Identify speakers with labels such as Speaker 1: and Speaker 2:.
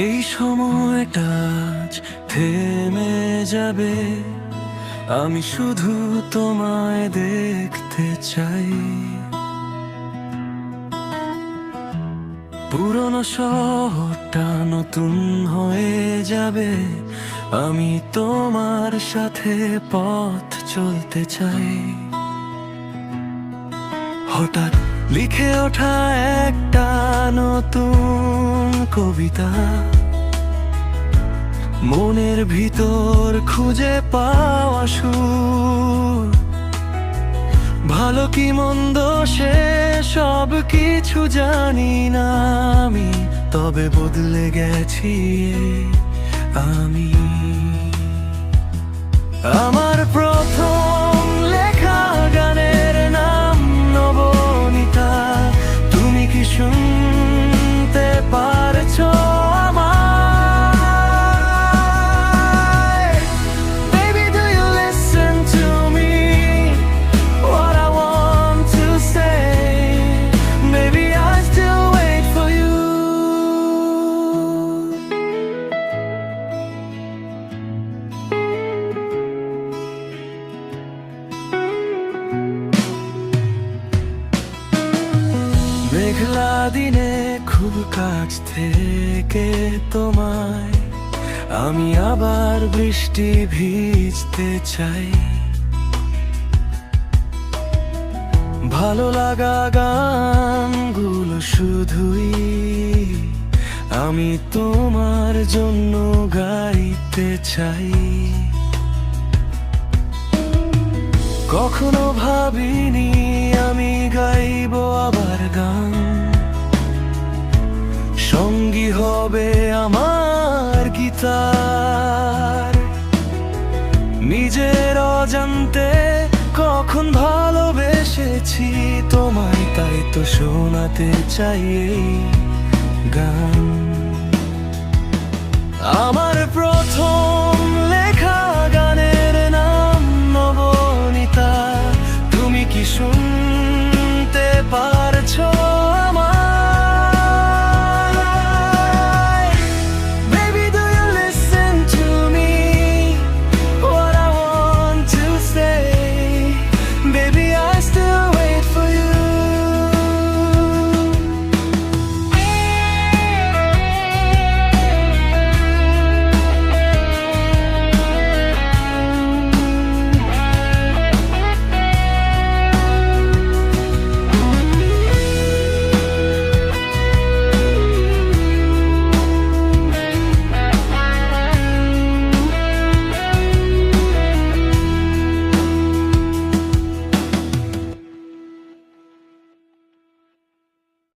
Speaker 1: এই সময়টা আজ থেমে যাবে, আমি শুধু তোমায় দেখতে চাই। পুরনো শহরটা নতুন হয়ে যাবে, আমি তোমার সাথে পথ চলতে চাই। হঠাৎ লিখে ওঠা একটা নতুন কবিতা, মনের ভিতর খুঁজে পাওয়া সুর। ভালো কি মন্দ সে সব কিছু জানি না আমি, তবে বদলে গেছি আমি। আমার প্রথম লেখা গানের নাম নবনীতা, তুমি কি শুনতে পারছো আমায়? Baby, do you listen to me? What I want to say, maybe I still wait for you. মেঘলা দিনে খুব কাছ থেকে তোমায় আমি আবার বৃষ্টি ভিজতে চাই। ভালো লাগা গানগুলো শুধুই আমি তোমার জন্য গাইতে চাই। কখনো ভাবিনি আমি গাইবো আবার গান, সঙ্গী হবে আমার গীতার। নিজের অজান্তে কখন ভালোবেসেছি তোমায়, তাই তো শোনাতে চাই এই গান। আমার